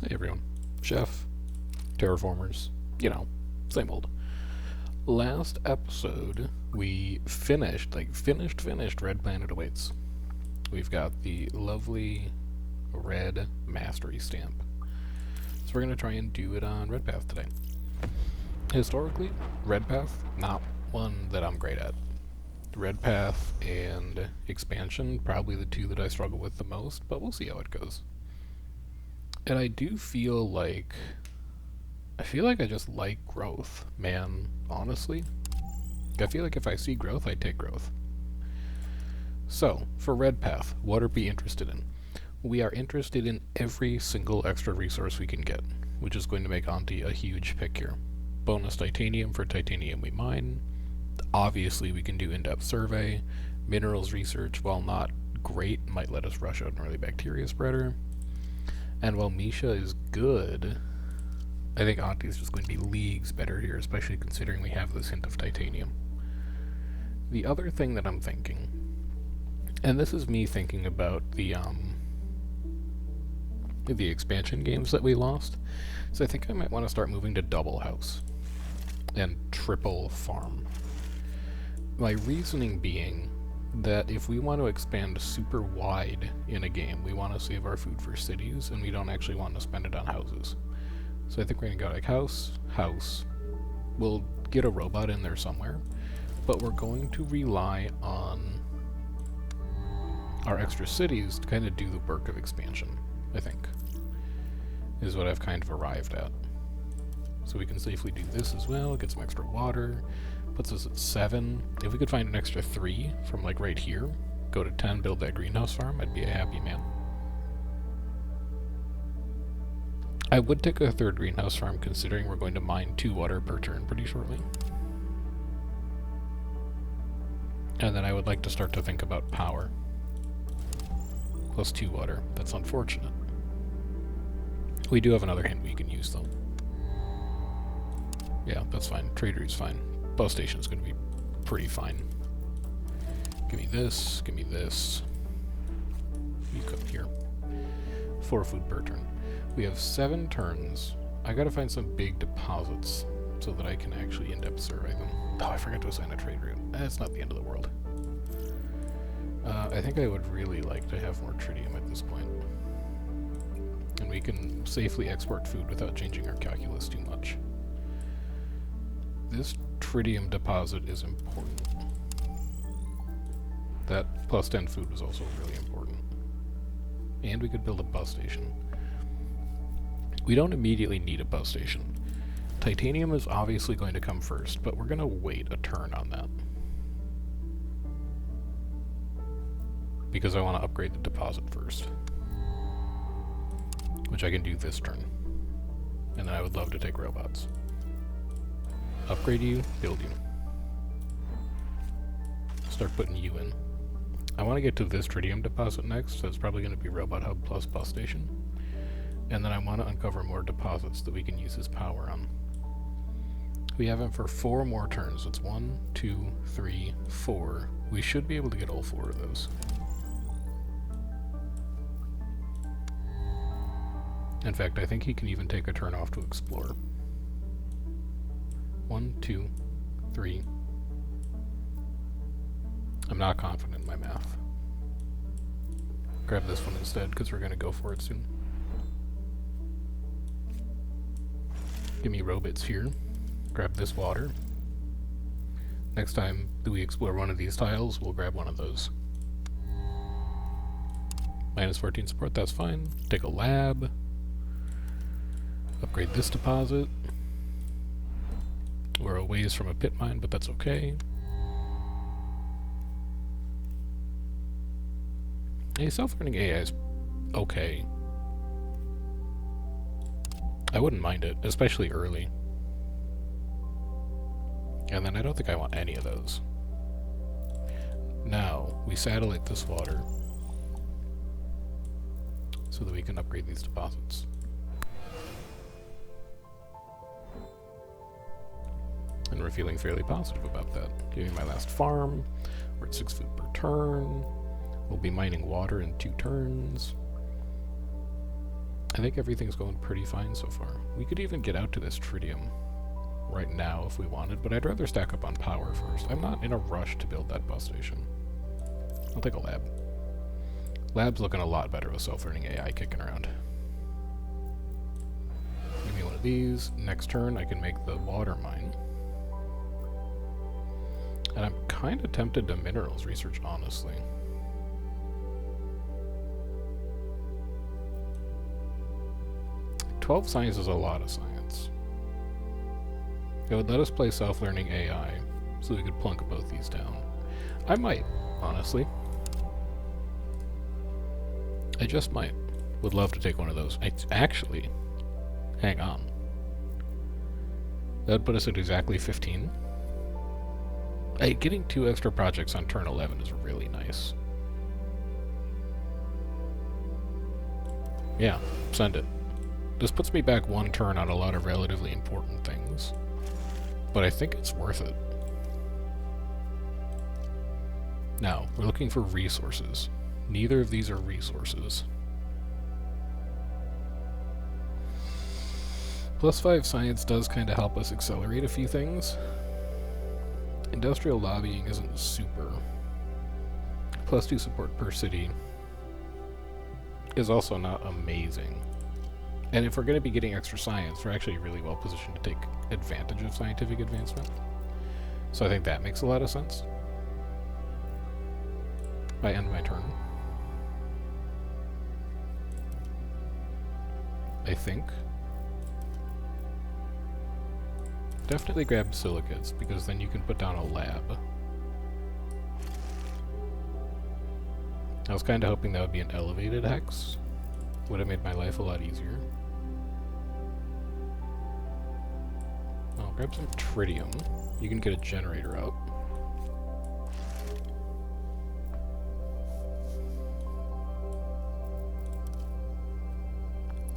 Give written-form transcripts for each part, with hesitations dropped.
Hey everyone. Chef, Terraformers, same old. Last episode, we finished Red Planet Awaits. We've got the lovely red mastery stamp. So we're going to try and do it on Red Path today. Historically, Red Path, not one that I'm great at. Red Path and Expansion, probably the two that I struggle with the most, but we'll see how it goes. And I feel like I just like growth, man, honestly. I feel like if I see growth, I take growth. So, for Red Path, what are we interested in? We are interested in every single extra resource we can get, which is going to make Auntie a huge pick here. Bonus titanium for titanium we mine. Obviously, we can do in-depth survey. Minerals research, while not great, might let us rush out an early bacteria spreader. And while Misha is good, I think Auntie is just going to be leagues better here, especially considering we have this hint of titanium. The other thing that I'm thinking, and this is me thinking about the expansion games that we lost, so I think I might want to start moving to double house and triple farm. My reasoning being that if we want to expand super wide in a game, we want to save our food for cities, and we don't actually want to spend it on houses. So I think we're going to go like house. We'll get a robot in there somewhere, but we're going to rely on our extra cities to kind of do the work of expansion, I think, is what I've kind of arrived at. So we can safely do this as well, get some extra water. Puts us at 7. If we could find an extra 3 from like right here, go to 10, build that greenhouse farm, I'd be a happy man. I would take a third greenhouse farm considering we're going to mine 2 water per turn pretty shortly. And then I would like to start to think about power. Plus 2 water. That's unfortunate. We do have another hint we can use though. Yeah, that's fine. Trade route's fine. Bus station's going to be pretty fine. Give me this, give me this. You come here. 4 food per turn. We have 7 turns. I gotta find some big deposits so that I can actually in-depth survey them. Oh, I forgot to assign a trade route. That's not the end of the world. I think I would really like to have more tritium at this point. And we can safely export food without changing our calculus too much. This tritium deposit is important. That plus 10 food was also really important. And we could build a bus station. We don't immediately need a bus station. Titanium is obviously going to come first, but we're going to wait a turn on that. Because I want to upgrade the deposit first. Which I can do this turn. And then I would love to take robots. Upgrade you, build you. Start putting you in. I want to get to this tritium deposit next, so it's probably going to be Robot Hub plus bus station. And then I want to uncover more deposits that we can use as power on. We have them for 4 more turns. It's 1, 2, 3, 4. We should be able to get all 4 of those. In fact, I think he can even take a turn off to explore. 1, 2, 3. I'm not confident in my math. Grab this one instead, because we're going to go for it soon. Give me robots here. Grab this water. Next time that we explore one of these tiles, we'll grab one of those. Minus 14 support, that's fine. Take a lab. Upgrade this deposit. We're a ways from a pit mine, but that's okay. Hey, self-learning AI is okay. I wouldn't mind it, especially early. And then I don't think I want any of those. Now, we satellite this water so that we can upgrade these deposits. And we're feeling fairly positive about that. Give me my last farm. We're at 6 food per turn. We'll be mining water in 2 turns. I think everything's going pretty fine so far. We could even get out to this tritium right now if we wanted, but I'd rather stack up on power first. I'm not in a rush to build that bus station. I'll take a lab. Lab's looking a lot better with self-learning AI kicking around. Give me one of these. Next turn I can make the water mine. And I'm kind of tempted to minerals research, honestly. "12 science is a lot of science. It would let us play self-learning AI, so we could plunk both these down. I might, honestly. I just might. Would love to take one of those. Actually, hang on. That would put us at exactly 15. Hey, getting 2 extra projects on turn 11 is really nice. Yeah, send it. This puts me back 1 turn on a lot of relatively important things, but I think it's worth it. Now, we're looking for resources. Neither of these are resources. +5 science does kind of help us accelerate a few things. Industrial lobbying isn't super. +2 support per city is also not amazing. And if we're going to be getting extra science, we're actually really well positioned to take advantage of scientific advancement. So I think that makes a lot of sense. I end my turn. I think. Definitely grab silicates, because then you can put down a lab. I was kind of hoping that would be an elevated hex. Would have made my life a lot easier. I'll grab some tritium. You can get a generator out.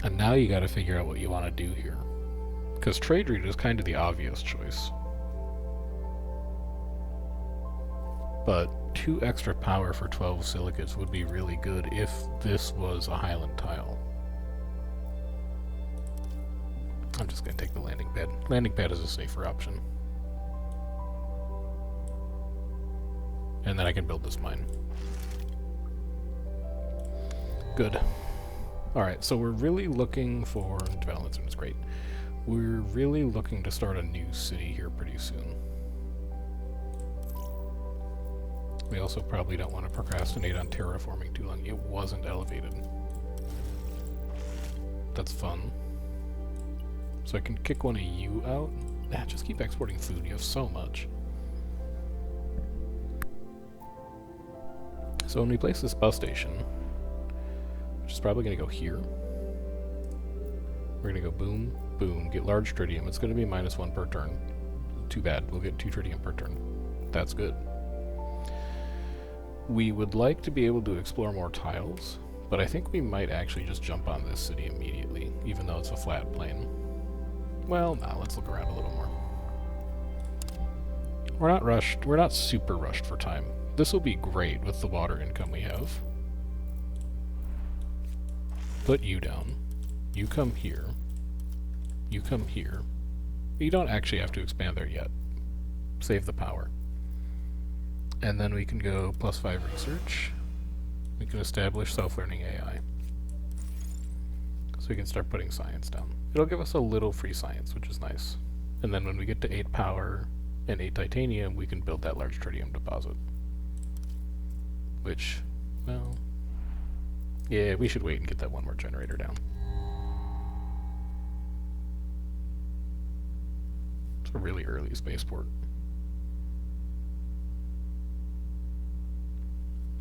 And now you gotta figure out what you want to do here. Because trade route is kind of the obvious choice. But 2 extra power for 12 silicates would be really good if this was a Highland tile. I'm just going to take the landing pad. Landing pad is a safer option. And then I can build this mine. Good. Alright, so we're really looking for... Development zone is great. We're really looking to start a new city here pretty soon. We also probably don't want to procrastinate on terraforming too long. It wasn't elevated. That's fun. So I can kick one of you out. Nah, just keep exporting food. You have so much. So when we place this bus station, which is probably going to go here, we're going to go boom, boom, get large tritium. It's going to be -1 per turn. Too bad. We'll get 2 tritium per turn. That's good. We would like to be able to explore more tiles, but I think we might actually just jump on this city immediately, even though it's a flat plane. Well, now let's look around a little more. We're not rushed. We're not super rushed for time. This will be great with the water income we have. Put you down. You come here. You come here. You don't actually have to expand there yet. Save the power. And then we can go +5 research. We can establish self-learning AI. So we can start putting science down. It'll give us a little free science, which is nice. And then when we get to 8 power and 8 titanium, we can build that large tritium deposit. Which, well... yeah, we should wait and get that 1 more generator down. It's a really early spaceport.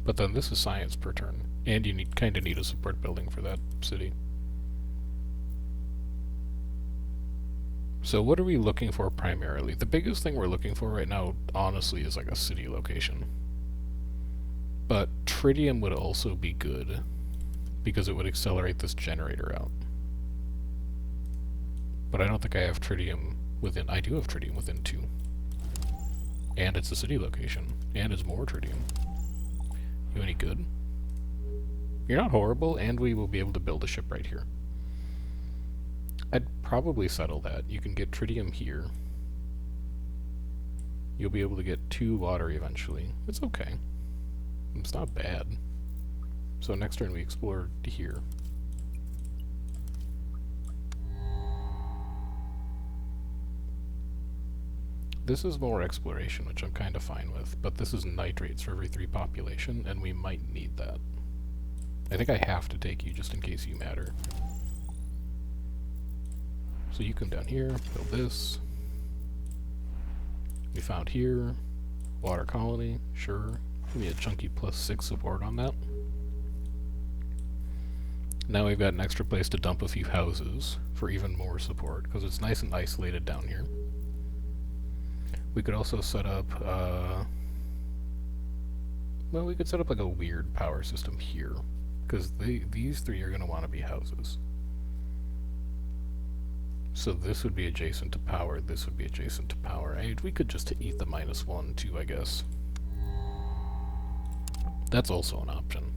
But then this is science per turn, and you kind of need a support building for that city. So what are we looking for primarily? The biggest thing we're looking for right now, honestly, is like a city location. But tritium would also be good, because it would accelerate this generator out. But I don't think I have tritium within... I do have tritium within 2. And it's a city location, and it's more tritium. You any good? You're not horrible, and we will be able to build a ship right here. I'd probably settle that. You can get tritium here. You'll be able to get 2 water eventually. It's okay. It's not bad. So next turn we explore here. This is more exploration, which I'm kind of fine with, but this is nitrates for every 3 population, and we might need that. I think I have to take you just in case you matter. So you come down here, build this. We found here, water colony, sure. Give me a chunky +6 support on that. Now we've got an extra place to dump a few houses for even more support, because it's nice and isolated down here. We could also set up, well, we could set up like a weird power system here, because these 3 are going to want to be houses. So this would be adjacent to power, this would be adjacent to power. We could just eat the -1 too, I guess. That's also an option.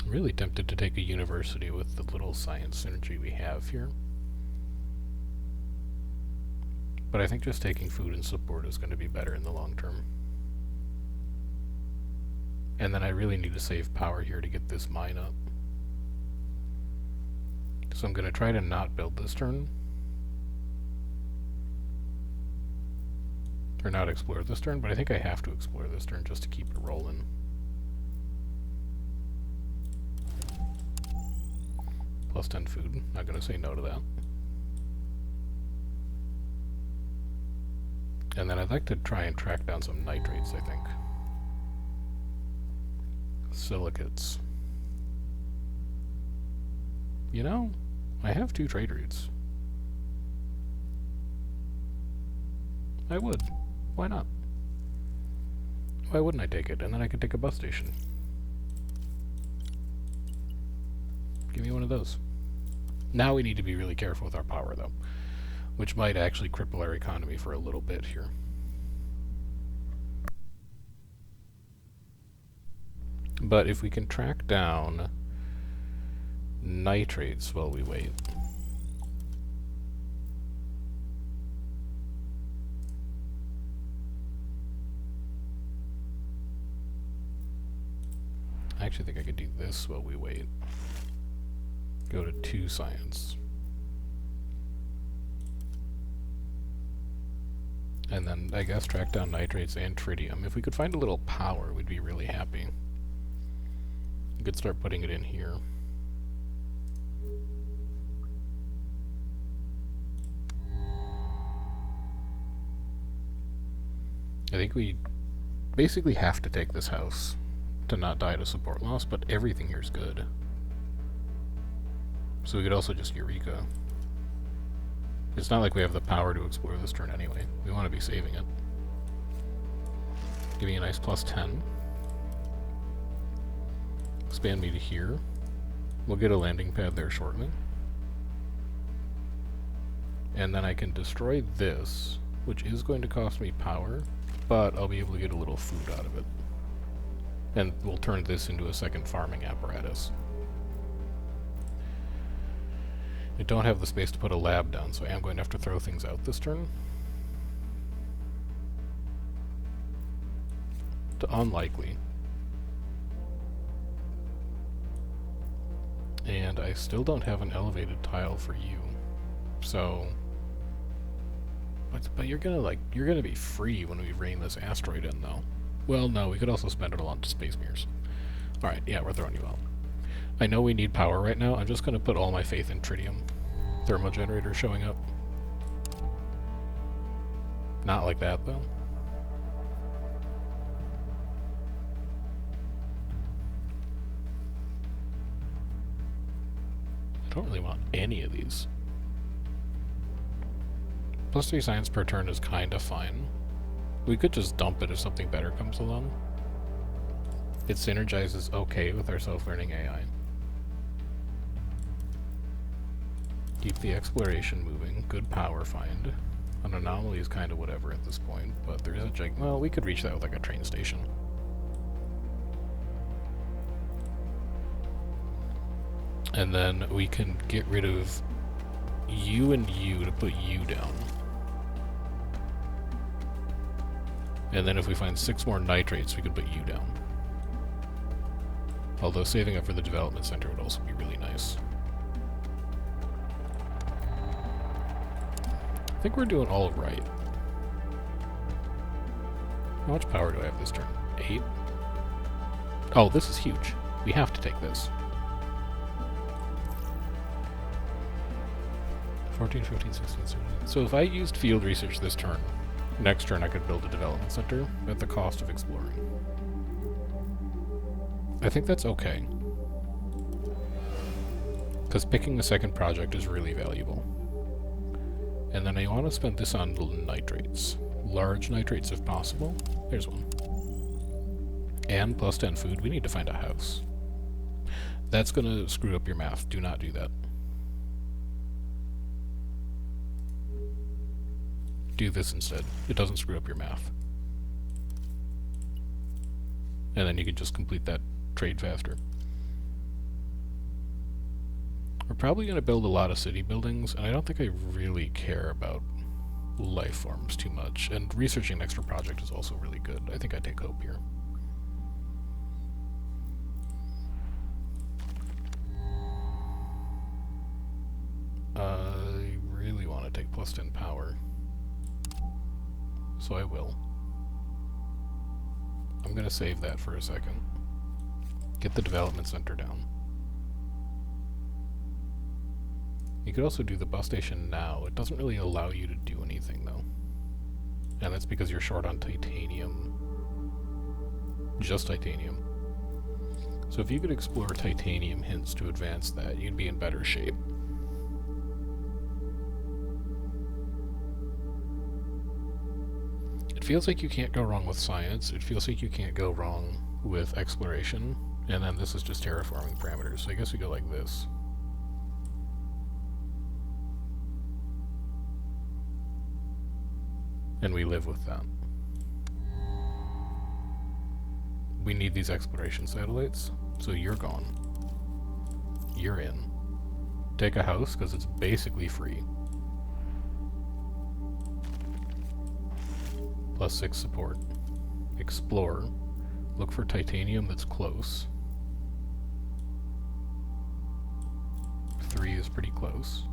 I'm really tempted to take a university with the little science synergy we have here. But I think just taking food and support is going to be better in the long term. And then I really need to save power here to get this mine up. So I'm going to try to not build this turn. Or not explore this turn, but I think I have to explore this turn just to keep it rolling. +10 food. Not going to say no to that. And then I'd like to try and track down some nitrates, I think. Silicates. You know, I have 2 trade routes. I would. Why not? Why wouldn't I take it? And then I could take a bus station. Give me one of those. Now we need to be really careful with our power, though, which might actually cripple our economy for a little bit here. But if we can track down nitrates while we wait. I actually think I could do this while we wait. Go to 2 science. And then, I guess, track down nitrates and tritium. If we could find a little power, we'd be really happy. We could start putting it in here. I think we basically have to take this house to not die to support loss, but everything here is good. So we could also just Eureka. It's not like we have the power to explore this turn anyway. We want to be saving it. Give me a nice +10. Expand me to here. We'll get a landing pad there shortly. And then I can destroy this, which is going to cost me power, but I'll be able to get a little food out of it. And we'll turn this into a second farming apparatus. I don't have the space to put a lab down, so I am going to have to throw things out this turn. Unlikely. And I still don't have an elevated tile for you. So... But you're gonna be free when we rain this asteroid in, though. Well, no, we could also spend it on space mirrors. Alright, yeah, we're throwing you out. I know we need power right now. I'm just gonna put all my faith in tritium. Thermal generator showing up. Not like that, though. I don't really want any of these. +3 science per turn is kinda fine. We could just dump it if something better comes along. It synergizes okay with our self-learning AI. Keep the exploration moving. Good power find. An anomaly is kind of whatever at this point, but there is a well, we could reach that with like a train station. And then we can get rid of you and you to put you down. And then if we find 6 more nitrates, we could put you down. Although saving up for the development center would also be really nice. I think we're doing all right. How much power do I have this turn? 8? Oh, this is huge. We have to take this. 14, 15, 16, 17. So if I used field research this turn, next turn I could build a development center at the cost of exploring. I think that's okay. Because picking the second project is really valuable. And then I want to spend this on nitrates. Large nitrates if possible. There's one. And plus 10 food. We need to find a house. That's going to screw up your math. Do not do that. Do this instead. It doesn't screw up your math. And then you can just complete that trade faster. We're probably going to build a lot of city buildings, and I don't think I really care about life forms too much. And researching an extra project is also really good. I think I take hope here. I really want to take plus 10 power. So I will. I'm going to save that for a second. Get the development center down. You could also do the bus station now. It doesn't really allow you to do anything, though. And that's because you're short on titanium. Just titanium. So if you could explore titanium hints to advance that, you'd be in better shape. It feels like you can't go wrong with science. It feels like you can't go wrong with exploration. And then this is just terraforming parameters. So I guess we go like this. And we live with that. We need these exploration satellites. So you're gone. You're in. Take a house, because it's basically free. Plus 6 support. Explore. Look for titanium that's close. 3 is pretty close.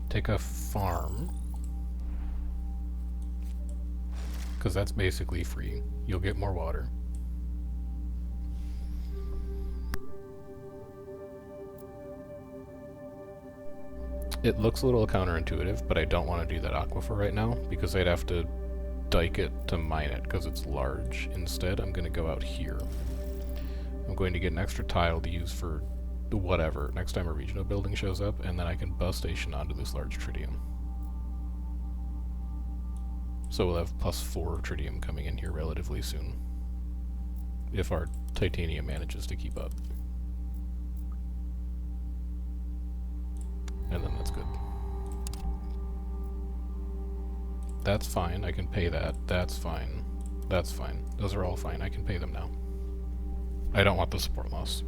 Take a farm. Because that's basically free. You'll get more water. It looks a little counterintuitive, but I don't want to do that aquifer right now, because I'd have to dike it to mine it, because it's large. Instead, I'm going to go out here. I'm going to get an extra tile to use for whatever, next time a regional building shows up, and then I can bus station onto this large tritium. So we'll have plus 4 tritium coming in here relatively soon, if our titanium manages to keep up. And then that's good. That's fine, I can pay that. That's fine. That's fine. Those are all fine, I can pay them now. I don't want the support loss.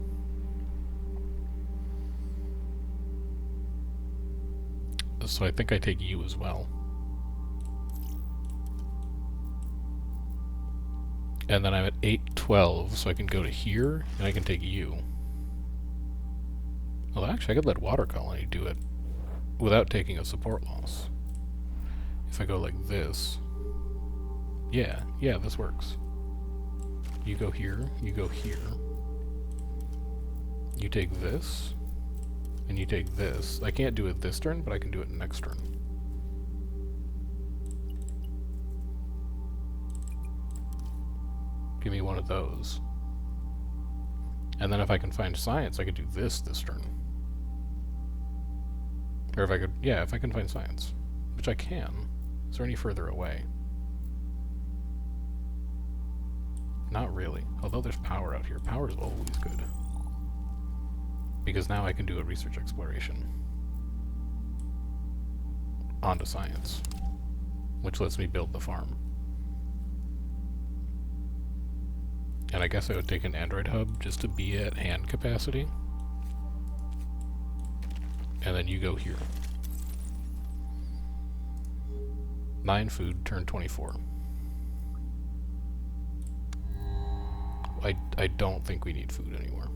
So I think I take you as well. And then I'm at 812, so I can go to here, and I can take you. Well, actually, I could let Water Colony do it without taking a support loss. If I go like this... Yeah, this works. You go here, you go here. You take this, and you take this. I can't do it this turn, but I can do it next turn. Give me one of those. And then if I can find science, I could do this turn. Or if I could, yeah, if I can find science. Which I can. Is there any further away? Not really. Although there's power out here. Power is always good. Because now I can do a research exploration. onto science, which lets me build the farm. And I guess I would take an Android hub just to be at hand capacity. And then you go here. 9 food, turn 24. I don't think we need food anymore.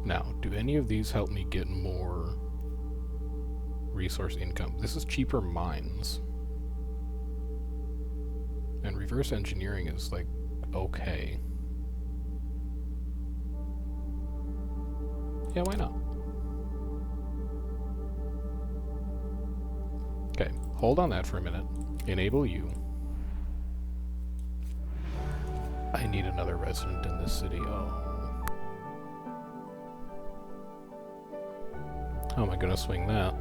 Now, do any of these help me get more resource income? This is cheaper mines. And reverse engineering is, like, okay. Yeah, why not? Okay, hold on that for a minute. Enable you. I need another resident in this city. Oh. How am I gonna swing that?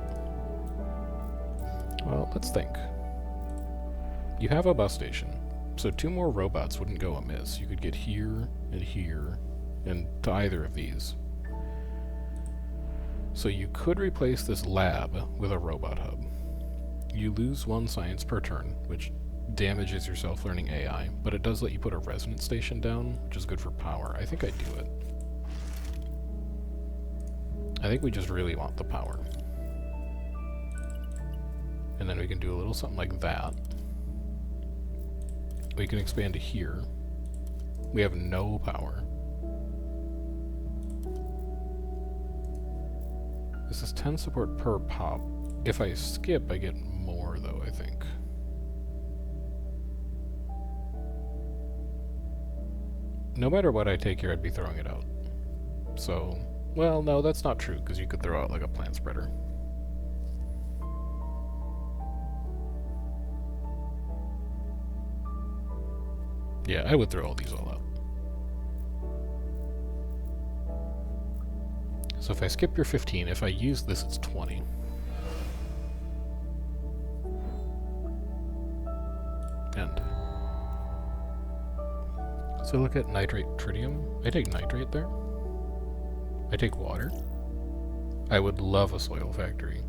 Well, let's think. You have a bus station, so 2 more robots wouldn't go amiss. You could get here, and to either of these. So you could replace this lab with a robot hub. You lose 1 science per turn, which damages your self-learning AI, but it does let you put a resonance station down, which is good for power. I think I'd do it. I think we just really want the power. And then we can do a little something like that. We can expand to here. We have no power. This is 10 support per pop. If I skip, I get more, though, I think. No matter what I take here, I'd be throwing it out. So, well, no, that's not true, because you could throw out, like, a plant spreader. Yeah, I would throw all these all out. So if I skip your 15, if I use this, it's 20. End. So look at nitrate tritium. I take nitrate there. I take water. I would love a soil factory.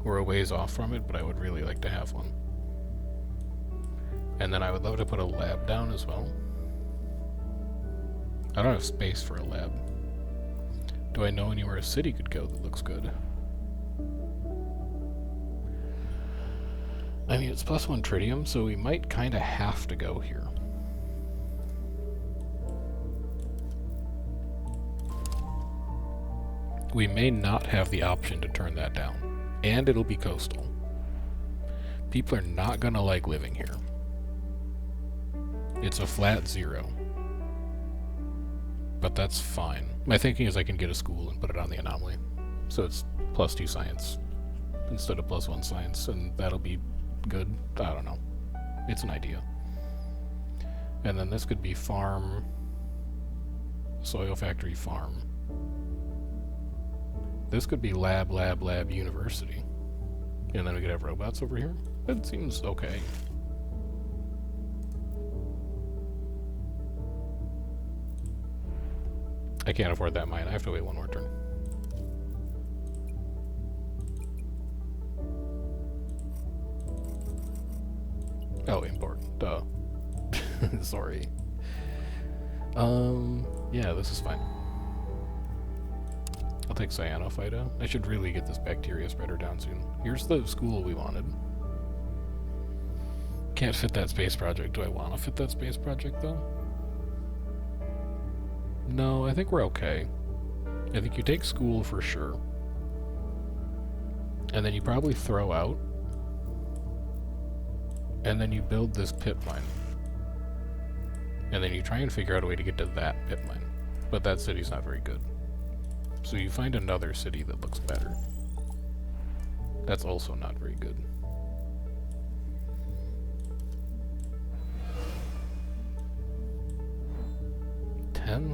We're a ways off from it, but I would really like to have one. And then I would love to put a lab down as well. I don't have space for a lab. Do I know anywhere a city could go that looks good? I mean, it's +1 tritium, so we might kind of have to go here. We may not have the option to turn that down. And it'll be coastal. People are not gonna like living here. It's a flat 0. But that's fine. My thinking is I can get a school and put it on the anomaly. So it's +2 science instead of +1 science, and that'll be good. I don't know. It's an idea. And then this could be farm, soil factory, farm. This could be lab, university. And then we could have robots over here. That seems okay. I can't afford that mine. I have to wait 1 more turn. Oh, import. Duh. Sorry. Yeah, this is fine. I'll take cyanophyta. I should really get this bacteria spreader down soon. Here's the school we wanted. Can't fit that space project. Do I want to fit that space project, though? No, I think we're okay. I think you take school for sure. And then you probably throw out. And then you build this pit mine. And then you try and figure out a way to get to that pit mine. But that city's not very good. So you find another city that looks better. That's also not very good.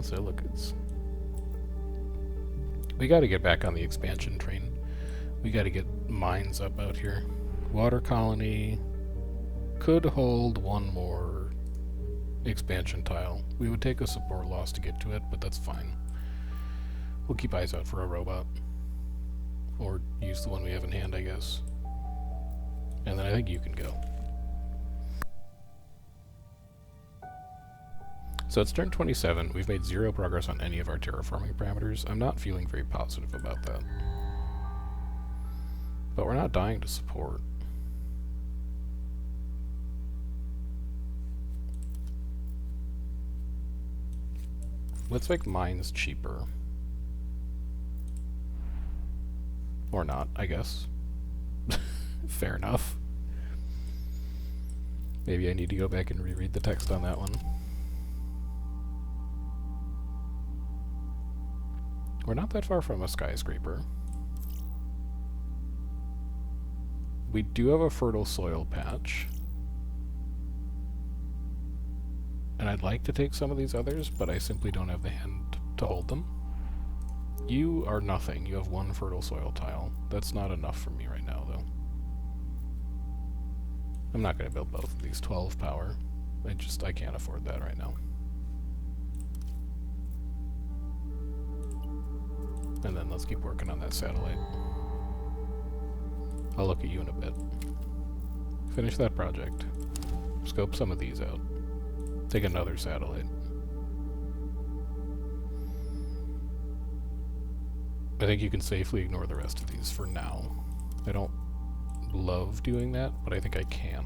Silicates. We gotta get back on the expansion train. We gotta get mines up out here. Water colony could hold 1 more expansion tile. We would take a support loss to get to it, but that's fine. We'll keep eyes out for a robot. Or use the one we have in hand, I guess. And then I think you can go. So it's turn 27. We've made 0 progress on any of our terraforming parameters. I'm not feeling very positive about that. But we're not dying to support. Let's make mines cheaper. Or not, I guess. Fair enough. Maybe I need to go back and reread the text on that one. We're not that far from a skyscraper. We do have a fertile soil patch. And I'd like to take some of these others, but I simply don't have the hand to hold them. You are nothing. You have 1 fertile soil tile. That's not enough for me right now, though. I'm not going to build both of these. 12 power. I can't afford that right now. And then let's keep working on that satellite. I'll look at you in a bit. Finish that project. Scope some of these out. Take another satellite. I think you can safely ignore the rest of these for now. I don't love doing that, but I think I can.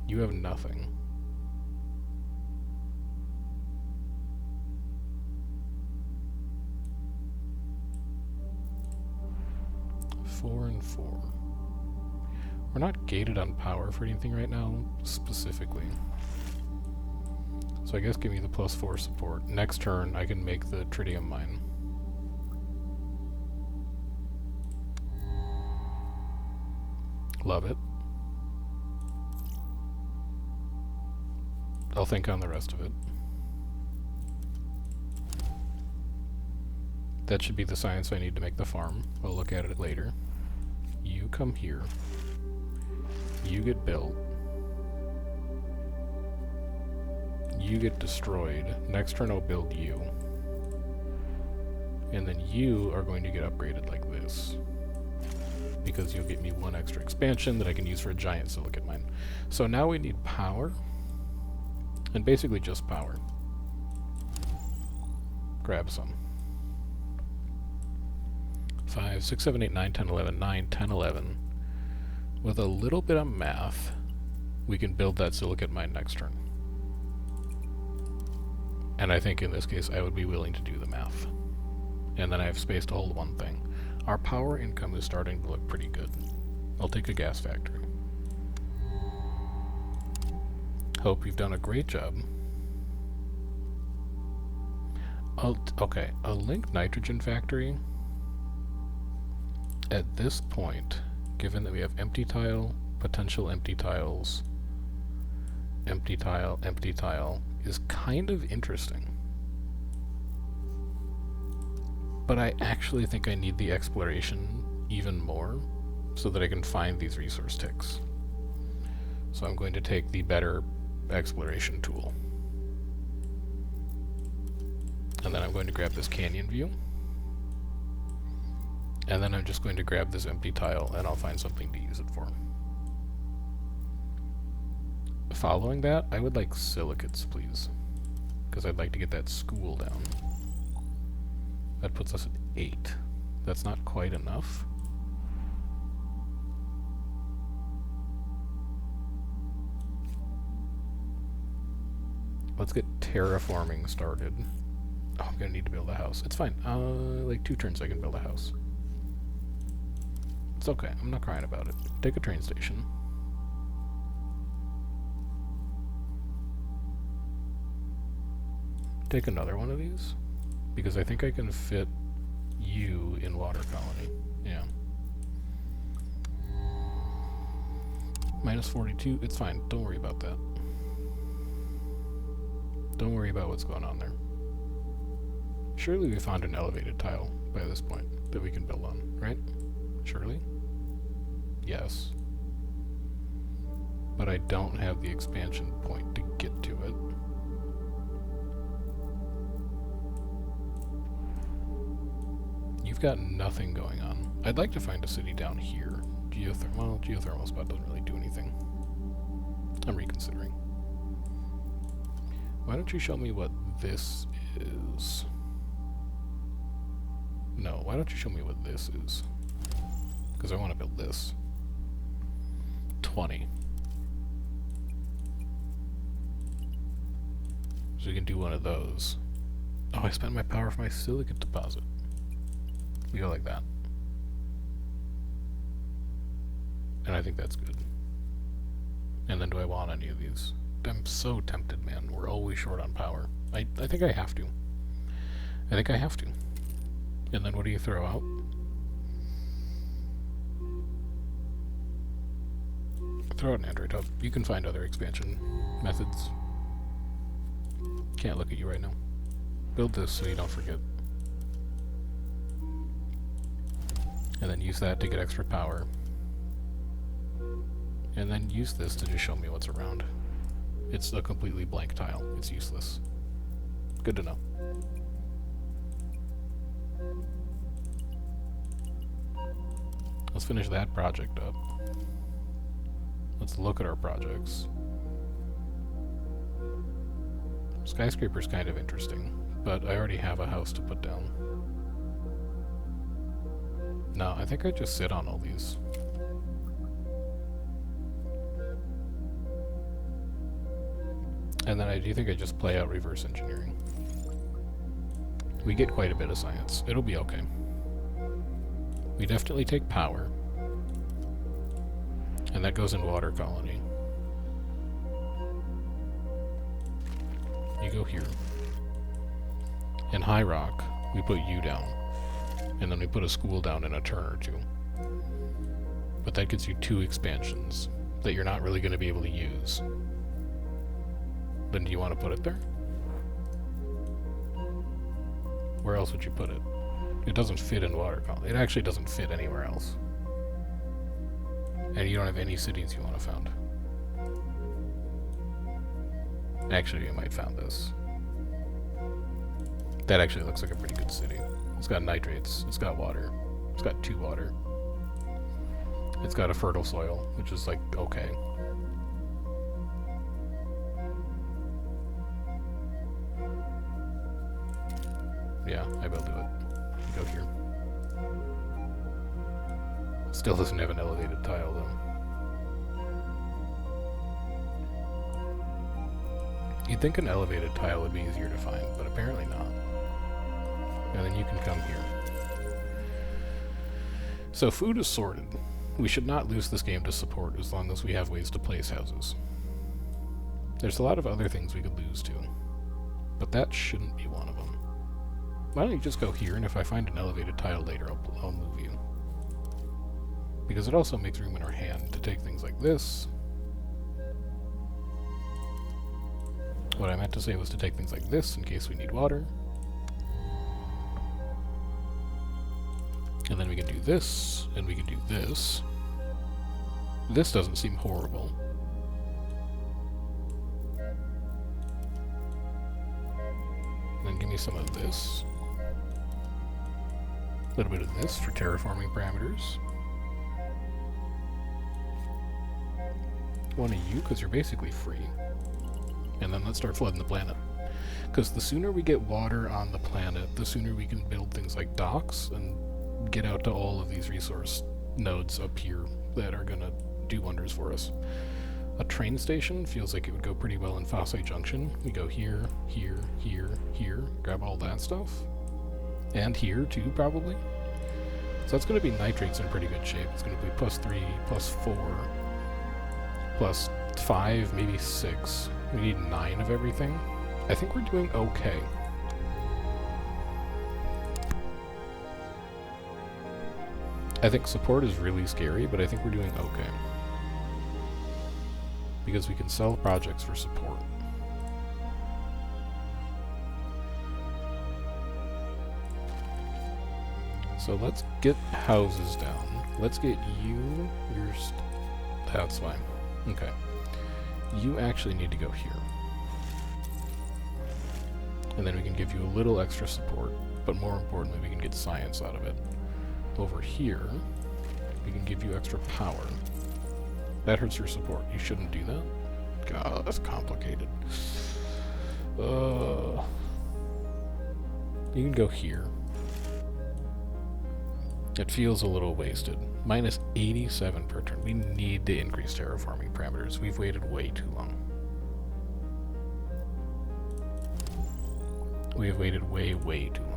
You have nothing. Four and 4. We're not gated on power for anything right now, specifically. So I guess give me the +4 support. Next turn, I can make the tritium mine. Love it. I'll think on the rest of it. That should be the science I need to make the farm. I'll look at it later. You come here. You get built. You get destroyed. Next turn I'll build you. And then you are going to get upgraded like this. Because you'll get me 1 extra expansion that I can use for a giant silicate mine. So now we need power. And basically just power. Grab some. 5, 6, 7, 8, 9, 10, 11, 9, 10, 11. With a little bit of math, we can build that silicate mine next turn. And I think in this case I would be willing to do the math. And then I have space to hold one thing. Our power income is starting to look pretty good. I'll take a gas factory. Hope you've done a great job. Okay, a linked nitrogen factory. At this point, given that we have empty tile, potential empty tiles, empty tile, is kind of interesting. But I actually think I need the exploration even more so that I can find these resource ticks. So I'm going to take the better exploration tool. And then I'm going to grab this canyon view. And then I'm just going to grab this empty tile and I'll find something to use it for. Following that, I would like silicates, please. Because I'd like to get that school down. That puts us at 8. That's not quite enough. Let's get terraforming started. Oh, I'm gonna need to build a house. It's fine. Like 2 turns I can build a house. It's okay. I'm not crying about it. Take a train station. Take another one of these. Because I think I can fit you in water colony. Yeah. Minus 42. It's fine. Don't worry about that. Don't worry about what's going on there. Surely we found an elevated tile by this point that we can build on, right? Surely? Yes. But I don't have the expansion point to get to it. You've we've got nothing going on. I'd like to find a city down here. Geothermal spot doesn't really do anything. I'm reconsidering. Why don't you show me what this is? No, why don't you show me what this is? Because I want to build this. 20. So we can do one of those. Oh, I spent my power for my silicate deposit. We go like that. And I think that's good. And then do I want any of these? I'm so tempted, man. We're always short on power. I think I have to. I think I have to. And then what do you throw out? Throw out an Android hub. You can find other expansion methods. Can't look at you right now. Build this so you don't forget. And then use that to get extra power. And then use this to just show me what's around. It's a completely blank tile. It's useless. Good to know. Let's finish that project up. Let's look at our projects. Skyscraper's kind of interesting, but I already have a house to put down. No, I think I just sit on all these. And then I do think I just play out reverse engineering. We get quite a bit of science. It'll be okay. We definitely take power. And that goes in water colony. You go here. In High Rock, we put you down. And then we put a school down in a turn or two. But that gets you 2 expansions that you're not really going to be able to use. Then do you want to put it there? Where else would you put it? It doesn't fit in water colony. It actually doesn't fit anywhere else. And you don't have any cities you want to found. Actually, you might found this. That actually looks like a pretty good city. It's got nitrates. It's got water. It's got 2 water. It's got a fertile soil, which is like, okay. Yeah, I will do it. Go here. Still doesn't have an elevated tile, though. You'd think an elevated tile would be easier to find, but apparently not. And then you can come here. So food is sorted. We should not lose this game to support as long as we have ways to place houses. There's a lot of other things we could lose to, but that shouldn't be one of them. Why don't you just go here, and if I find an elevated tile later, I'll move you. Because it also makes room in our hand to take things like this. What I meant to say was to take things like this in case we need water. And then we can do this, and we can do this. This doesn't seem horrible. Then give me some of this. A little bit of this for terraforming parameters. One of you, because you're basically free. And then let's start flooding the planet. Because the sooner we get water on the planet, the sooner we can build things like docks and get out to all of these resource nodes up here that are going to do wonders for us. A train station feels like it would go pretty well in Fosse Junction. We go here, here, here, here, grab all that stuff. And here too, probably. So that's going to be nitrates in pretty good shape. It's going to be +3, +4, +5, maybe 6. We need 9 of everything. I think we're doing okay. I think support is really scary, but I think we're doing okay. Because we can sell projects for support. So let's get houses down. Let's get you, that's fine. Okay. You actually need to go here. And then we can give you a little extra support. but more importantly, we can get science out of it. Over here, we can give you extra power. That hurts your support. You shouldn't do that. God, that's complicated. You can go here. It feels a little wasted. Minus 87 per turn. We need to increase terraforming parameters. We've waited way too long. We have waited way, way too long.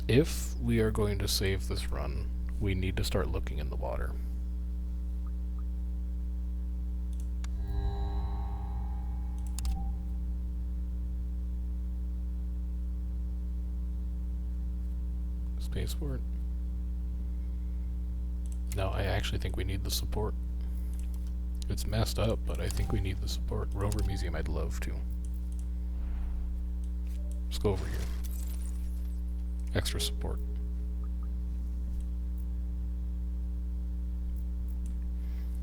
If we are going to save this run, we need to start looking in the water. Spaceport? No, I actually think we need the support. It's messed up, but I think we need the support. Rover Museum, I'd love to. Let's go over here. Extra support.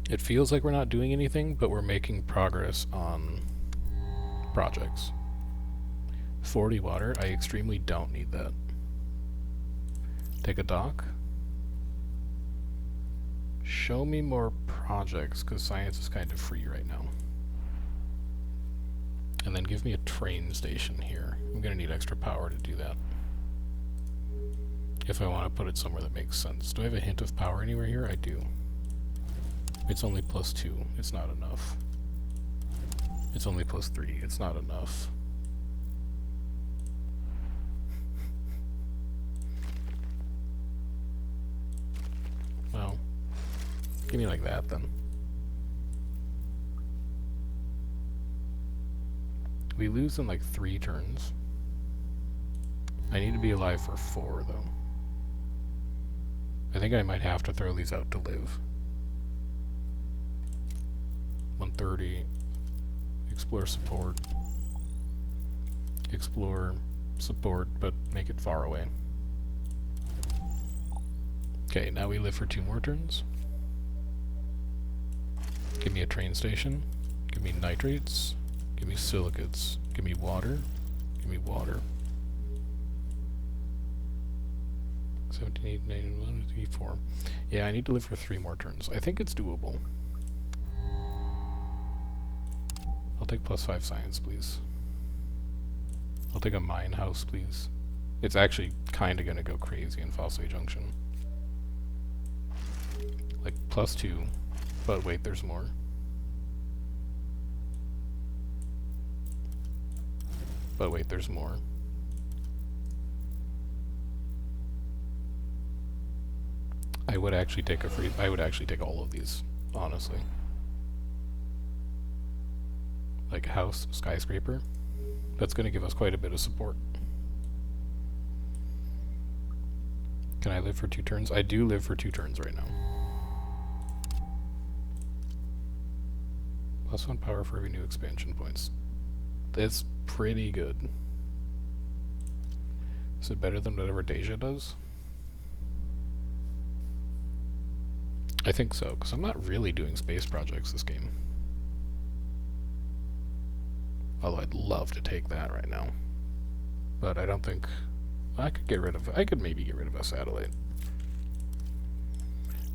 It feels like we're not doing anything, but we're making progress on projects. 40 water, I extremely don't need that. Take a dock. Show me more projects, because science is kind of free right now. And then give me a train station here. I'm going to need extra power to do that. If I want to put it somewhere that makes sense. Do I have a hint of power anywhere here? I do. It's only +2. It's not enough. It's only +3. It's not enough. Well, give me like that then. We lose in like 3 turns. I need to be alive for 4 though. I think I might have to throw these out to live. 130. Explore support. Explore support, but make it far away. Okay, now we live for 2 more turns. Give me a train station. Give me nitrates. Give me silicates. Give me water. Give me water. 17, 8, 9, 1, 2, 3, 4. Yeah, I need to live for 3 more turns. I think it's doable. I'll take +5 science, please. I'll take a mine house, please. It's actually kind of going to go crazy in Fosse Junction. Like, +2. But wait, there's more. But wait, there's more. I would actually take I would actually take all of these, honestly. Like house, skyscraper. That's going to give us quite a bit of support. Can I live for 2 turns? I do live for 2 turns right now. +1 power for every new expansion points. That's pretty good. Is it better than whatever Deja does? I think so, because I'm not really doing space projects this game. Although I'd love to take that right now. But I don't think... I could maybe get rid of a satellite.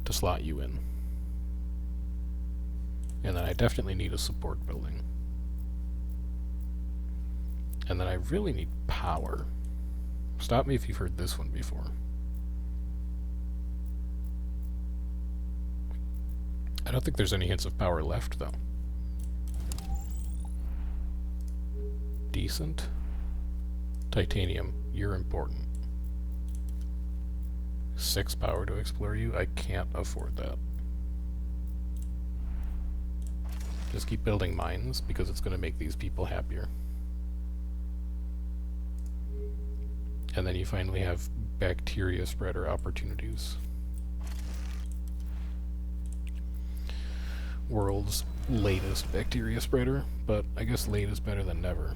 To slot you in. And then I definitely need a support building. And then I really need power. Stop me if you've heard this one before. I don't think there's any hints of power left, though. Decent. Titanium, you're important. 6 power to explore you? I can't afford that. Just keep building mines, because it's going to make these people happier. And then you finally have bacteria spreader opportunities. World's latest bacteria spreader, but I guess late is better than never.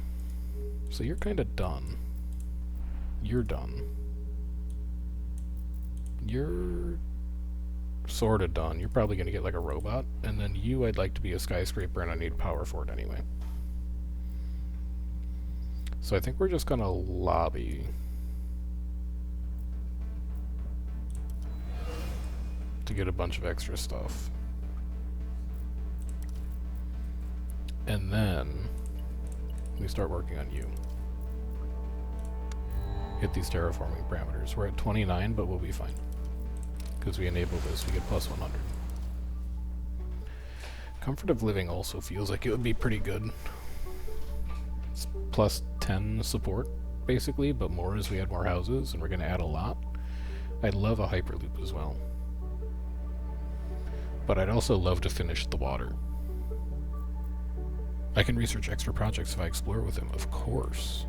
So you're kind of done. You're done. You're sort of done. You're probably going to get like a robot, and then you, I'd like to be a skyscraper, and I need power for it anyway. So I think we're just going to lobby to get a bunch of extra stuff. And then we start working on you. Hit these terraforming parameters. We're at 29, but we'll be fine. Because we enable this, we get plus 100. Comfort of living also feels like it would be pretty good. It's plus 10 support, basically, but more as we add more houses, and we're going to add a lot. I'd love a hyperloop as well. But I'd also love to finish the water. I can research extra projects if I explore with him, of course.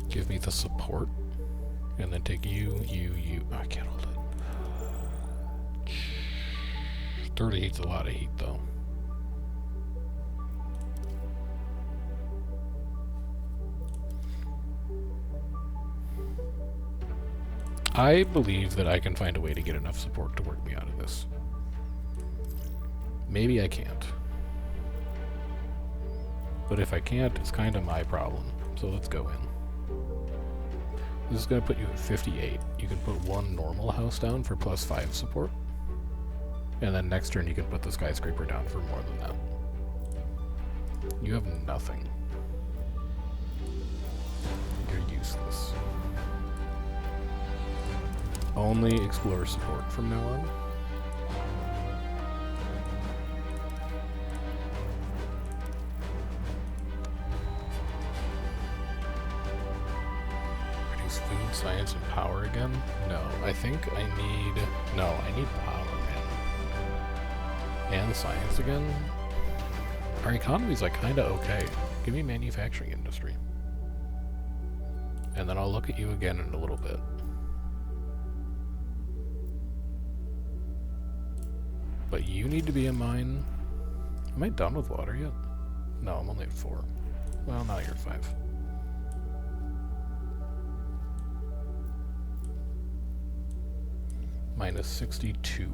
Give me the support, and then take you. Oh, I can't hold it. 30 heat's a lot of heat, though. I believe that I can find a way to get enough support to work me out of this. Maybe I can't. But if I can't, it's kind of my problem. So let's go in. This is going to put you at 58. You can put one normal house down for plus 5 support. And then next turn you can put the skyscraper down for more than that. You have nothing. You're useless. Only explorer support from now on. Reduce food, science, and power again? No, I think I need... No, I need power, man. And science again? Our economy's like kinda okay. Give me manufacturing industry. And then I'll look at you again in a little bit. But you need to be in mine. Am I done with water yet? No, I'm only at 4. Well, now you're at 5. Minus 62.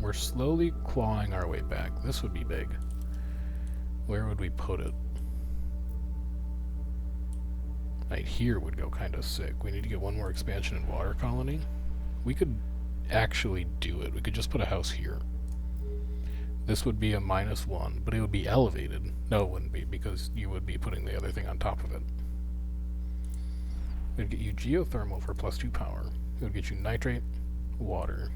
We're slowly clawing our way back. This would be big. Where would we put it? Right here would go kind of sick. We need to get one more expansion in water colony. We could actually do it. We could just put a house here. This would be a -1, but it would be elevated. No, it wouldn't be, because you would be putting the other thing on top of it. It would get you geothermal for plus 2 power. It would get you nitrate, water.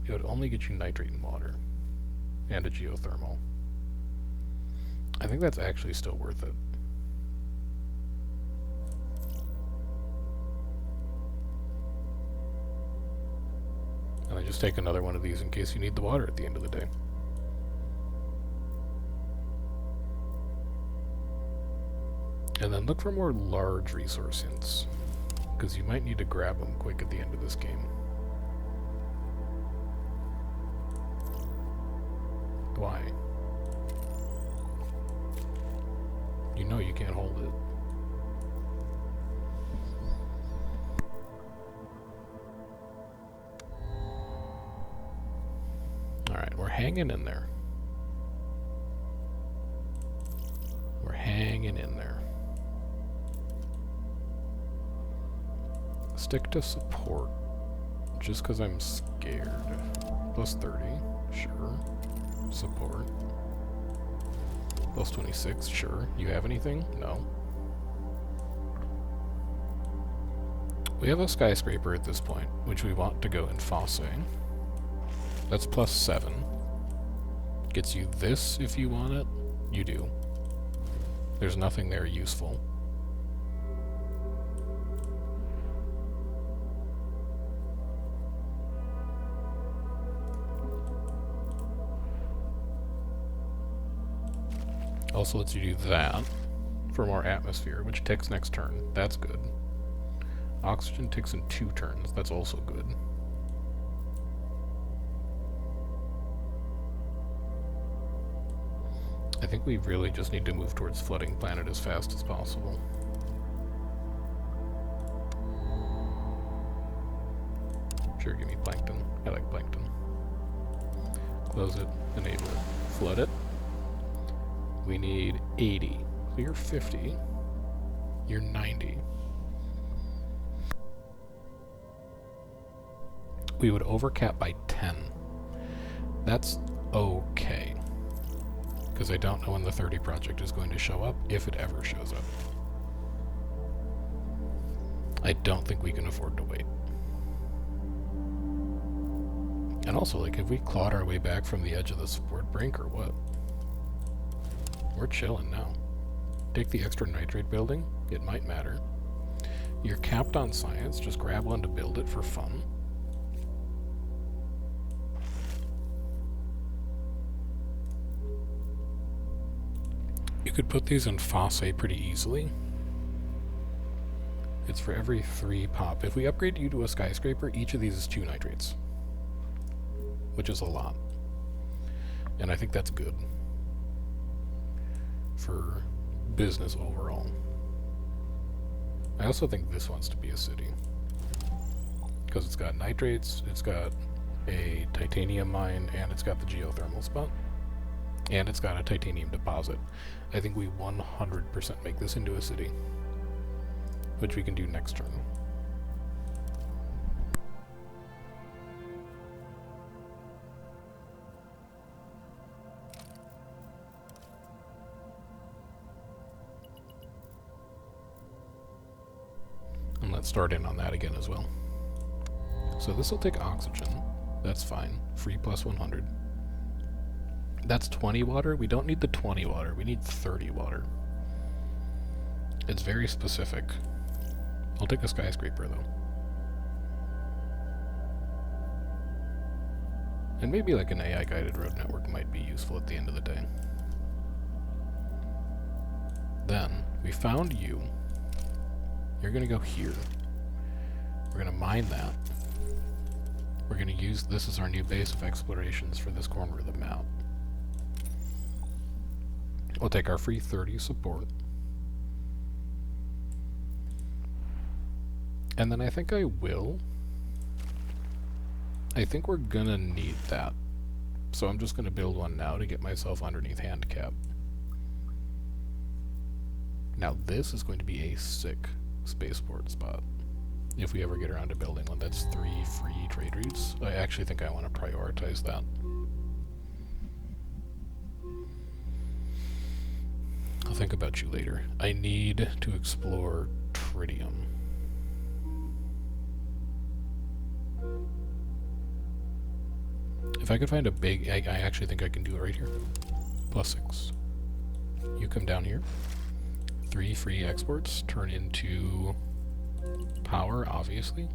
It would only get you nitrate and water. And a geothermal. I think that's actually still worth it. And I just take another one of these in case you need the water at the end of the day. And then look for more large resource hints, because you might need to grab them quick at the end of this game. Why? You know you can't hold it. Alright, we're hanging in there. We're hanging in there. Stick to support, just because I'm scared. Plus 30, sure. Support. Plus 26, sure. You have anything? No. We have a skyscraper at this point, which we want to go in fosse. That's plus 7. Gets you this if you want it. You do. There's nothing there useful. Also lets you do that for more atmosphere, which ticks next turn. That's good. Oxygen ticks in 2 turns. That's also good. I think we really just need to move towards flooding planet as fast as possible. Sure, give me plankton. I like plankton. Close it, enable it, flood it. We need 80. So you're 50. You're 90. We would overcap by 10. That's okay. Because I don't know when the 30 project is going to show up, if it ever shows up. I don't think we can afford to wait. And also, like, have we clawed our way back from the edge of the support brink, or what? We're chilling now. Take the extra nitrate building. It might matter. You're capped on science. Just grab one to build it for fun. You could put these in fosse pretty easily. It's for every 3 pop. If we upgrade you to a skyscraper, each of these is 2 nitrates. Which is a lot. And I think that's good. For business overall. I also think this wants to be a city. Because it's got nitrates, it's got a titanium mine, and it's got the geothermal spot. And it's got a titanium deposit. I think we 100% make this into a city. Which we can do next turn. And let's start in on that again as well. So this will take oxygen. That's fine. Free plus 100. That's 20 water. We don't need the 20 water. We need 30 water. It's very specific. I'll take a skyscraper, though. And maybe like an AI-guided road network might be useful at the end of the day. Then, we found you. You're going to go here. We're going to mine that. We're going to use this as our new base of explorations for this corner of the map. We'll take our free 30 support. And then I think I think we're gonna need that. So I'm just gonna build one now to get myself underneath handicap. Now this is going to be a sick spaceport spot. If we ever get around to building one, that's 3 free trade routes. I actually think I want to prioritize that. I'll think about you later. I need to explore tritium. If I could find a big... I actually think I can do it right here. +6. You come down here. 3 free exports turn into power, obviously.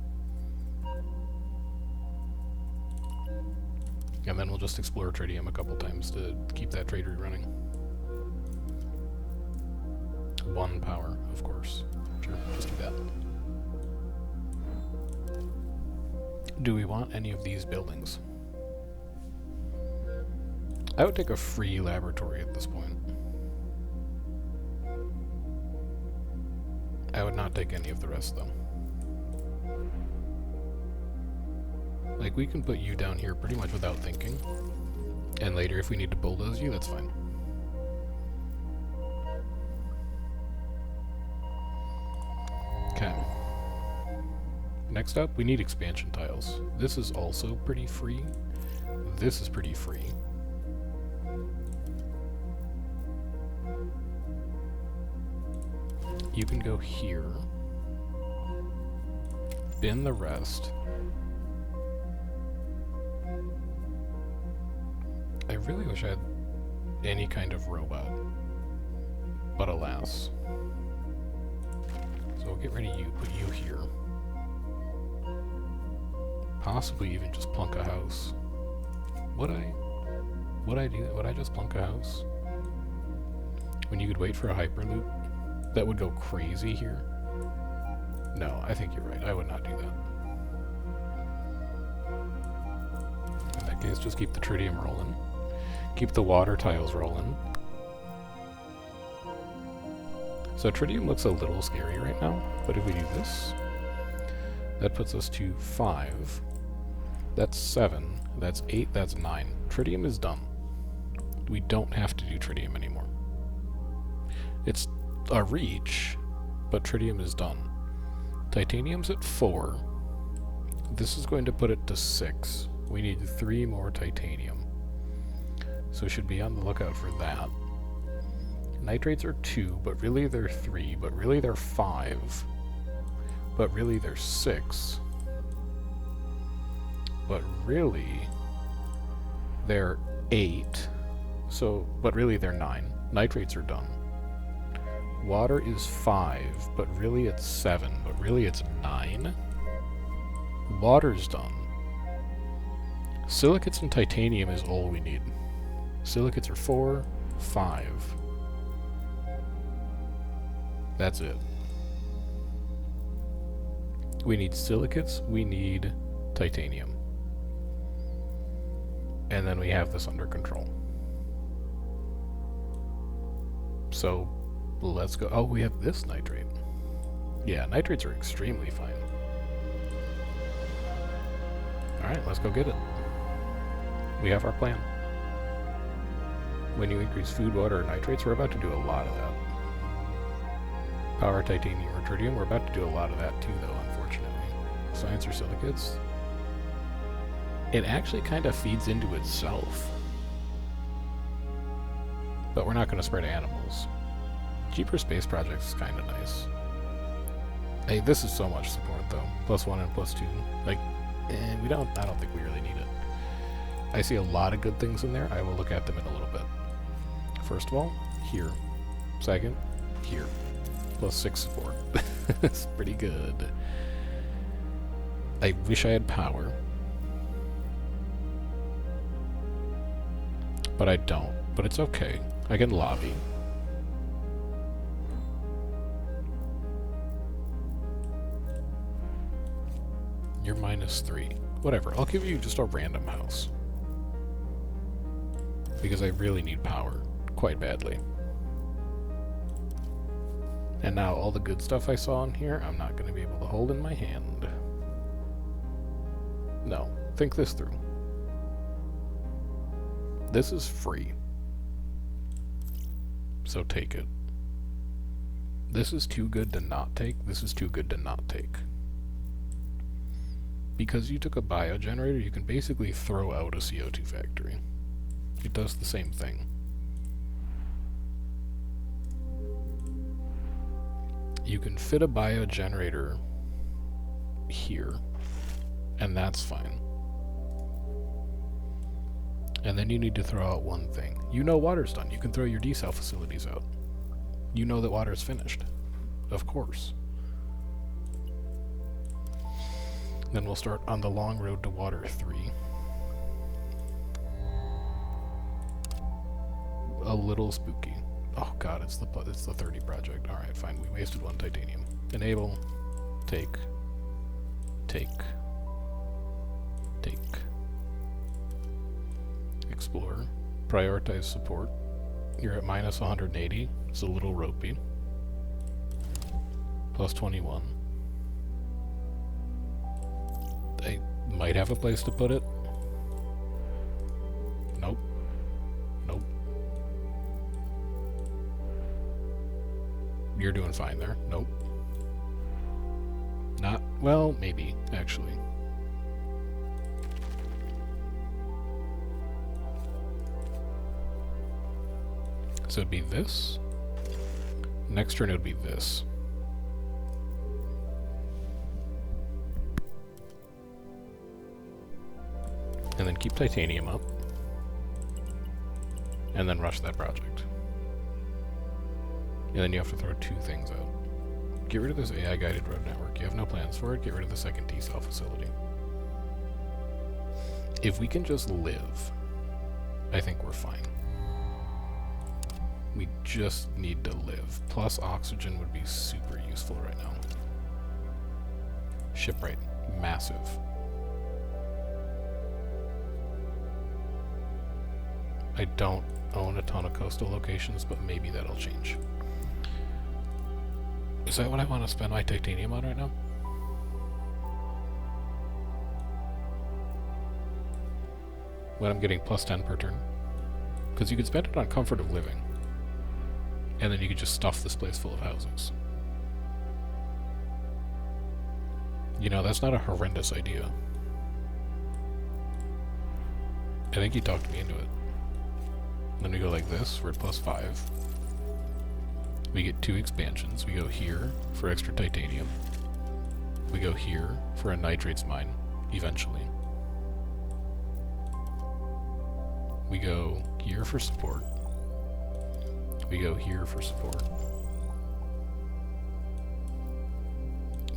And then we'll just explore tritium a couple times to keep that trade route running. 1 power, of course. Sure, just do that. Do we want any of these buildings? I would take a free laboratory at this point. I would not take any of the rest, though. Like, we can put you down here pretty much without thinking. And later, if we need to bulldoze you, that's fine. Okay. Next up, we need expansion tiles. This is also pretty free. This is pretty free. You can go here. Bin the rest. I really wish I had any kind of robot. But alas. So we'll get rid of you, put you here. Possibly even just plunk a house. Would I do that? Would I just plunk a house? When you could wait for a hyperloop? That would go crazy here. No, I think you're right. I would not do that. In that case, just keep the tritium rolling. Keep the water tiles rolling. So tritium looks a little scary right now, but if we do this, that puts us to 5. That's 7. That's 8. That's 9. Tritium is done. We don't have to do tritium anymore. It's a reach, but tritium is done. Titanium's at 4. This is going to put it to 6. We need 3 more titanium. So should be on the lookout for that. Nitrates are 2, but really they're 3, but really they're 5. But really they're 6. But really they're 8. So, but really they're 9. Nitrates are done. Water is 5, but really it's 7, but really it's 9. Water's done. Silicates and titanium is all we need. Silicates are 4, 5. That's it. We need silicates, we need titanium. And then we have this under control. So, let's go. Oh, we have this nitrate. Yeah, nitrates are extremely fine. Alright, let's go get it. We have our plan. When you increase food, water, or nitrates, we're about to do a lot of that. Power, titanium, or tritium, we're about to do a lot of that too, though, unfortunately. Science or silicates? It actually kind of feeds into itself. But we're not going to spread animals. Cheaper space projects is kind of nice. Hey, this is so much support, though. +1 and +2. Like, I don't think we really need it. I see a lot of good things in there. I will look at them in a little bit. First of all, here. Second, here. +6 support. That's pretty good. I wish I had power. But I don't. But it's okay. I can lobby. You're -3. Whatever, I'll give you just a random house. Because I really need power. Quite badly. And now all the good stuff I saw in here, I'm not going to be able to hold in my hand. No, think this through. This is free. So take it. This is too good to not take. This is too good to not take. Because you took a biogenerator, you can basically throw out a CO2 factory. It does the same thing. You can fit a biogenerator here, and that's fine. And then you need to throw out one thing. You know water's done. You can throw your desal facilities out. You know that water's finished. Of course. Then we'll start on the long road to water 3. A little spooky. Oh god, it's the 30 project. Alright, fine. We wasted 1 titanium. Enable. Take. Explore. Prioritize support. You're at -180. It's a little ropey. +21. I might have a place to put it. Nope. Nope. You're doing fine there. Nope. Not, well, maybe, actually. So it'd be this. Next turn it would be this. And then keep titanium up. And then rush that project. And then you have to throw 2 things out. Get rid of this AI guided road network. You have no plans for it. Get rid of the second desal facility. If we can just live, I think we're fine. We just need to live. Plus oxygen would be super useful right now. Shipwright. Massive. I don't own a ton of coastal locations, but maybe that'll change. Is that what I want to spend my titanium on right now? when I'm getting plus 10 per turn. Because you could spend it on comfort of living. And then you could just stuff this place full of houses. You know, that's not a horrendous idea. I think he talked me into it. Then we go like this, we're at plus 5. We get 2 expansions. We go here for extra titanium. We go here for a nitrates mine, eventually. We go here for support. We go here for support.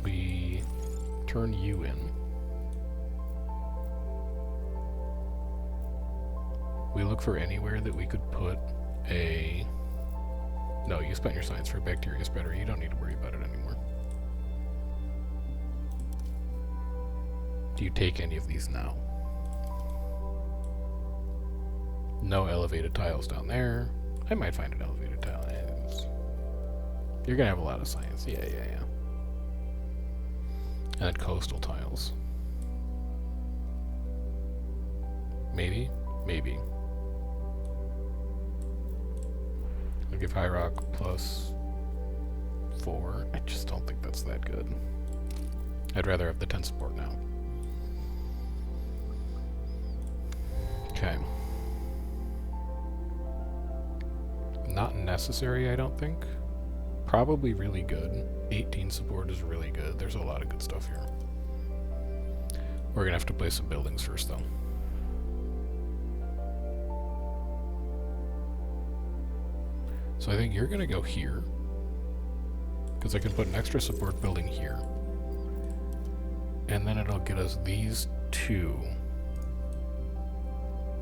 We turn you in. We look for anywhere that we could put a... No, you spent your science for a bacteria spreader. You don't need to worry about it anymore. Do you take any of these now? No elevated tiles down there. I might find an elevated tile. You're gonna have a lot of science. Yeah. And then coastal tiles. Maybe. I'll give High Rock plus 4. I just don't think that's that good. I'd rather have the 10 support now. Okay. Not necessary, I don't think. Probably really good. 18 support is really good. There's a lot of good stuff here. We're gonna have to place some buildings first, though. So I think you're gonna go here, because I can put an extra support building here. And then it'll get us these 2,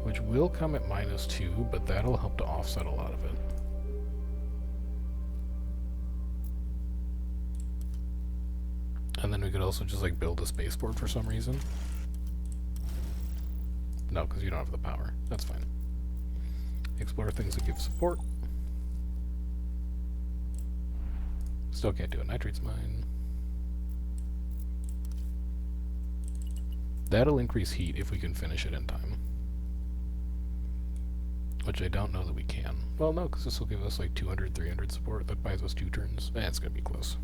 which will come at -2, but that'll help to offset a lot of it. And then we could also just like build a spaceport for some reason. No, because you don't have the power. That's fine. Explore things that give support. Still can't do a nitrates mine. That'll increase heat if we can finish it in time. Which I don't know that we can. Well, no, because this will give us like 200, 300 support. That buys us 2 turns. It's going to be close.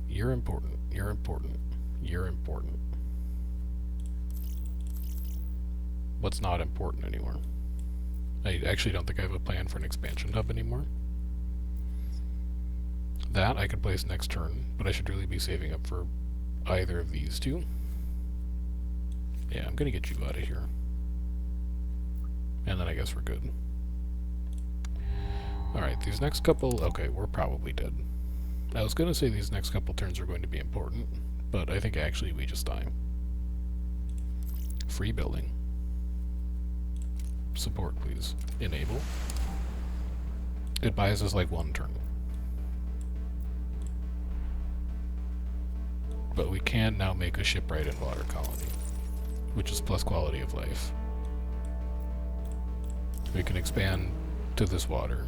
You're important. You're important. You're important. What's not important anymore? I actually don't think I have a plan for an expansion hub anymore. That I could place next turn, but I should really be saving up for either of these 2. Yeah, I'm gonna get you out of here. And then I guess we're good. Alright, these next couple... Okay, we're probably dead. I was gonna say these next couple turns are going to be important, but I think actually we just die. Free building. Support, please. Enable. It buys us like 1 turn. But we can now make a shipwright and water colony, which is plus quality of life. We can expand to this water,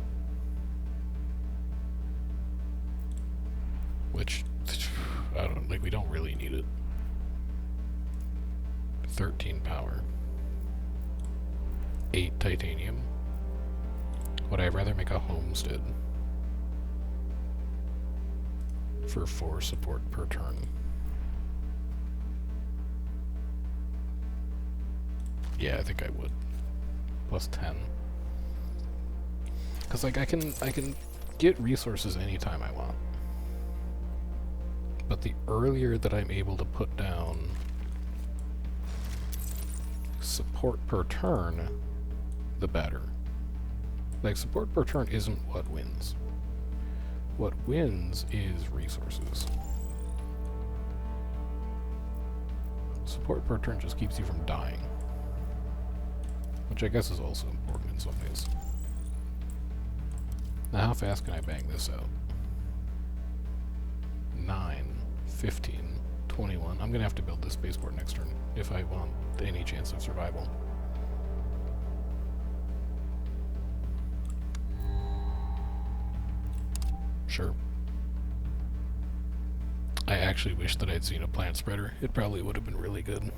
which, I don't, like, we don't really need it. 13 power. 8 titanium. Would I rather make a homestead for 4 support per turn? Yeah, I think I would. Plus 10. Because, like, I can get resources anytime I want. But the earlier that I'm able to put down support per turn, the better. Like, support per turn isn't what wins. What wins is resources. Support per turn just keeps you from dying. Which I guess is also important in some ways. Now how fast can I bang this out? 9, 15, 21. I'm gonna have to build this spaceport next turn if I want any chance of survival. Sure. I actually wish that I'd seen a plant spreader. It probably would have been really good.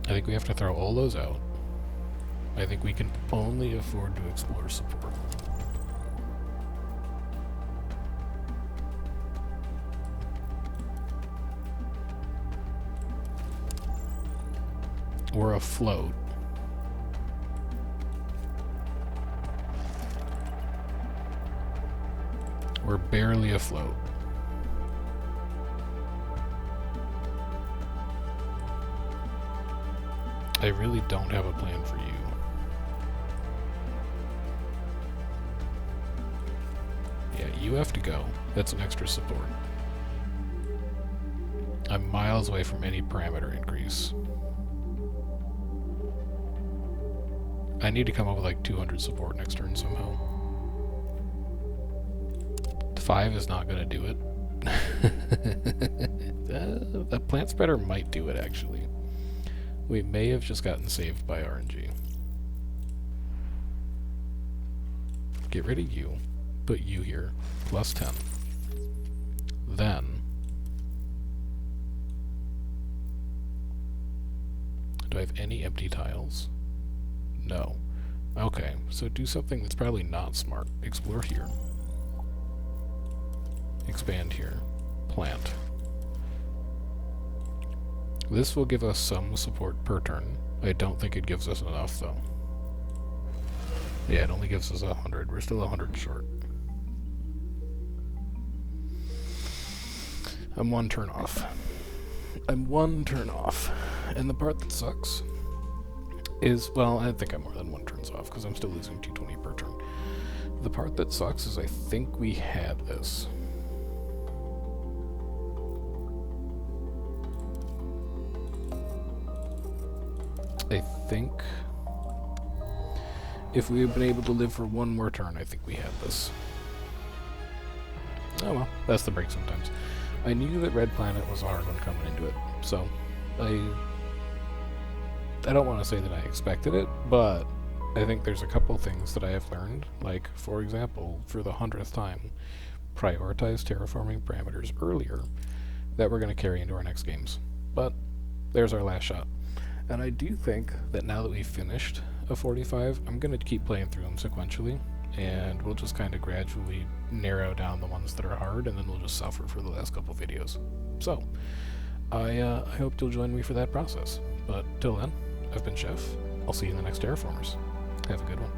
I think we have to throw all those out. I think we can only afford to explore support. We're afloat. We're barely afloat. I really don't have a plan for you. Yeah, you have to go. That's an extra support. I'm miles away from any parameter increase. I need to come up with like 200 support next turn somehow. 5 is not going to do it. That plant spreader might do it, actually. We may have just gotten saved by RNG. Get rid of you. Put you here. Plus 10. Then... do I have any empty tiles? No. Okay, so do something that's probably not smart. Explore here. Expand here. Plant. This will give us some support per turn. I don't think it gives us enough, though. Yeah, it only gives us 100. We're still 100 short. I'm 1 turn off. I'm 1 turn off. And the part that sucks is, well, I think I'm more than 1 turns off, because I'm still losing 220 per turn. The part that sucks is I think we had this. I think if we had been able to live for 1 more turn, I think we had this. Oh well, that's the break sometimes. I knew that Red Planet was a hard one coming into it, so I don't want to say that I expected it, but I think there's a couple things that I have learned, like, for example, for the 100th time, prioritize terraforming parameters earlier, that we're going to carry into our next games. But there's our last shot. And I do think that now that we've finished a 45, I'm going to keep playing through them sequentially, and we'll just kind of gradually narrow down the ones that are hard, and then we'll just suffer for the last couple videos. So, I hope you'll join me for that process. But till then, I've been Chef. I'll see you in the next Terraformers. Have a good one.